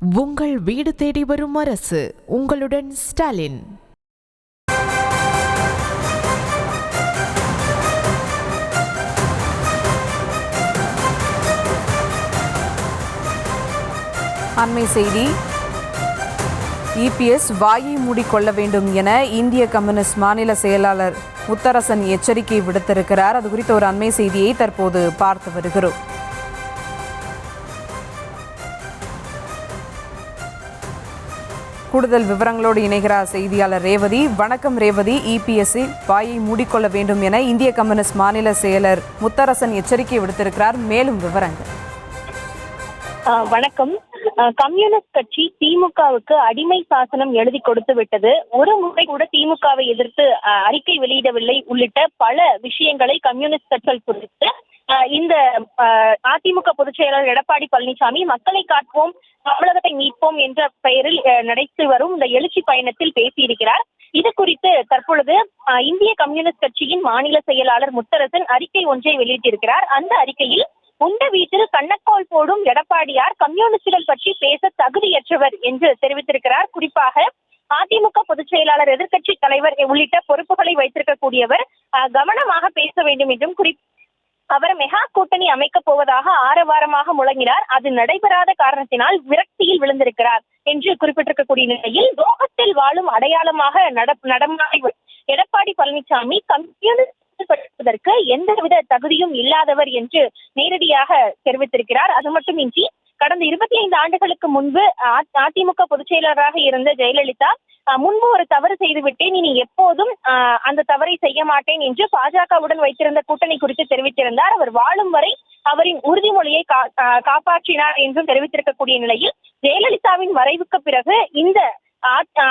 உங்கள் வீடு தேடி வரும் அரசு. உங்களுடன் ஸ்டாலின். அண்மை செய்தி. இபிஎஸ் வாயை மூடிக்கொள்ள வேண்டும் என இந்திய கம்யூனிஸ்ட் மாநில செயலாளர் முத்தரசன் எச்சரிக்கை விடுத்திருக்கிறார். அது குறித்த ஒரு அண்மை செய்தியை தற்போது பார்த்து வருகிறோம். கூடுதல் விவரங்களோடு இணைகிறார் செய்தியாளர் ரேவதி. வணக்கம் ரேவதி. இபிஎஸ்சி வாயை மூடிக்கொள்ள வேண்டும் என இந்திய கம்யூனிஸ்ட் மாநில செயலர் முத்தரசன் எச்சரிக்கை விடுத்திருக்கிறார். மேலும் விவரங்கள். வணக்கம். கம்யூனிஸ்ட் கட்சி திமுகவுக்கு அடிமை சாசனம் எழுதி கொடுத்து விட்டது. ஒரு முறை கூட திமுகவை எதிர்த்து அறிக்கை வெளியிடவில்லை உள்ளிட்ட பல விஷயங்களை கம்யூனிஸ்ட் கட்சிகள் குறித்து இந்த அதிமுக பொதுச் செயலாளர் எடப்பாடி பழனிசாமி மக்களை காட்போம், தமிழகத்தை மீட்போம் என்ற பெயரில் நடத்தி வரும் இந்த எழுச்சி பயணத்தில் பேசியிருக்கிறார். இது குறித்து தற்பொழுது இந்திய கம்யூனிஸ்ட் கட்சியின் மாநில செயலாளர் முத்தரசன் அறிக்கை ஒன்றை வெளியிட்டிருக்கிறார். அந்த அறிக்கையில் உண்ட வீட்டில் கண்ணக்கோல் போடும் எடப்பாடியார் கம்யூனிஸ்டுகள் பற்றி பேச தகுதியற்றவர் என்று தெரிவித்திருக்கிறார். குறிப்பாக அதிமுக பொதுச் செயலாளர், எதிர்க்கட்சி தலைவர் உள்ளிட்ட பொறுப்புகளை வைத்திருக்கக்கூடியவர் கவனமாக பேச வேண்டும் என்றும் அவர் மெகா கூட்டணி அமைக்கப் போவதாக ஆரவாரமாக முழங்கினார். அது நடைபெறாத காரணத்தினால் விரக்தியில் விழுந்திருக்கிறார் என்று குறிப்பிட்டிருக்கக்கூடிய நிலையில் துரோகத்தில் வாழும் அடையாளமாக நடமாடி எடப்பாடி பழனிசாமி கம்யூனிஸ்ட் படுவதற்கு எந்தவித தகுதியும் இல்லாதவர் என்று நேரடியாக தெரிவித்திருக்கிறார். அது மட்டுமின்றி கடந்த 25 ஆண்டுகளுக்கு முன்பு அதிமுக பொதுச் செயலராக இருந்த ஜெயலலிதா முன்பு ஒரு தவறு செய்துவிட்டேன், இனி எப்போதும் அந்த தவறை செய்ய மாட்டேன் என்று பாஜகவுடன் வைத்திருந்த கூட்டணி குறித்து தெரிவித்திருந்தார். அவர் வாழும் வரை அவரின் உறுதிமொழியை காப்பாற்றினார் என்றும் தெரிவித்திருக்கக்கூடிய நிலையில் ஜெயலலிதாவின் மறைவுக்கு பிறகு இந்த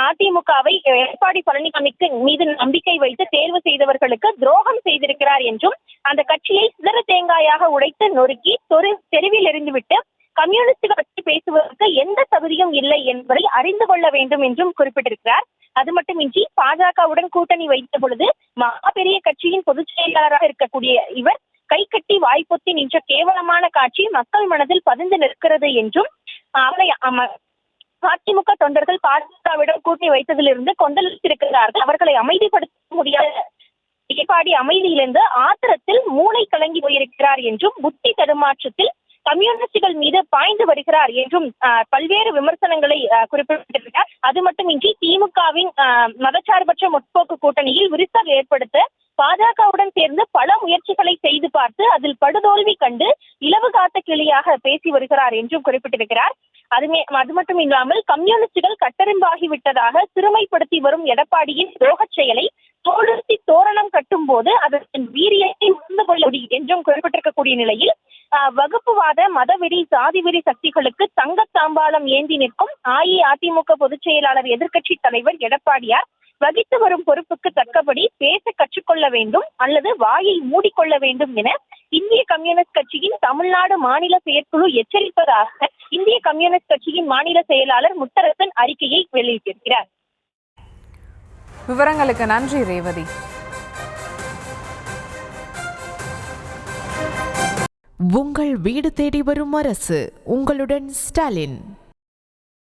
அதிமுகவை எடப்பாடி பழனிசாமிக்கு மீது நம்பிக்கை வைத்து தேர்வு செய்தவர்களுக்கு துரோகம் செய்திருக்கிறார் என்றும் அந்த கட்சியை சிதற தேங்காயாக உடைத்து நொறுக்கி தெருவில் எறிந்துவிட்டு கம்யூனிஸ்டுகள் பற்றி பேசுவதற்கு எந்த தகுதியும் இல்லை என்பதை அறிந்து கொள்ள வேண்டும் என்றும் குறிப்பிட்டிருக்கிறார். அது மட்டுமின்றி பாஜகவுடன் கூட்டணி வைத்த பொழுது பெரிய கட்சியின் பொதுச் செயலாளராக இருக்கக்கூடிய இவர் கை கட்டி வாய்ப்பொத்தி நின்ற கேவலமான காட்சி மக்கள் மனதில் பதிந்து நிற்கிறது என்றும் அதிமுக தொண்டர்கள் பாஜகவிடம் கூட்டணி வைத்ததிலிருந்து கொந்தளித்திருக்கிறார்கள். அவர்களை அமைதிப்படுத்த முடியாத எடப்பாடி அமைதியிலிருந்து ஆத்திரத்தில் மூளை கலங்கி போயிருக்கிறார் என்றும் புத்தி தடுமாற்றத்தில் கம்யூனிஸ்டுகள் மீது பாய்ந்து வருகிறார் என்றும் பல்வேறு விமர்சனங்களை குறிப்பிட்டிருக்கிறார். அது மட்டுமின்றி திமுகவின் மதச்சார்பற்ற முற்போக்கு கூட்டணியில் விரிசல் ஏற்படுத்த பாஜகவுடன் சேர்ந்து பல முயற்சிகளை செய்து பார்த்து அதில் படுதோல்வி கண்டு இலவு காத்த கிளியாக பேசி வருகிறார் என்றும் குறிப்பிட்டிருக்கிறார். அது மட்டும் இல்லாமல் கம்யூனிஸ்டுகள் கட்டெரும்பாகிவிட்டதாக சிறுமைப்படுத்தி வரும் எடப்பாடியின் துரோகச் செயலை தோலுத்தி தோரணம் கட்டும் போது அதன் வீரியத்தை உணர்ந்து கொள்ள முடியும் என்றும் குறிப்பிட்டிருக்கக்கூடிய நிலையில் வகுப்புவாத மதவெறி சாதிவெறி சக்திகளுக்கு தங்க தாம்பாளம் ஏந்தி நிற்கும் அஇஅதிமுக பொதுச் செயலாளர், எதிர்க்கட்சி தலைவர் எடப்பாடியார் வகித்து வரும் பொறுப்புக்கு தக்கபடி பேச கற்றுக்கொள்ள வேண்டும் அல்லது வாயை மூடிக்கொள்ள வேண்டும் என இந்திய கம்யூனிஸ்ட் கட்சியின் தமிழ்நாடு மாநில செயற்குழு எச்சரிப்பதாக இந்திய கம்யூனிஸ்ட் கட்சியின் மாநில செயலாளர் முத்தரசன் அறிக்கையை வெளியிட்டிருக்கிறார். விவரங்களுக்கு நன்றி ரேவதி. உங்கள் வீடு தேடி வரும் அரசு. உங்களுடன் ஸ்டாலின்.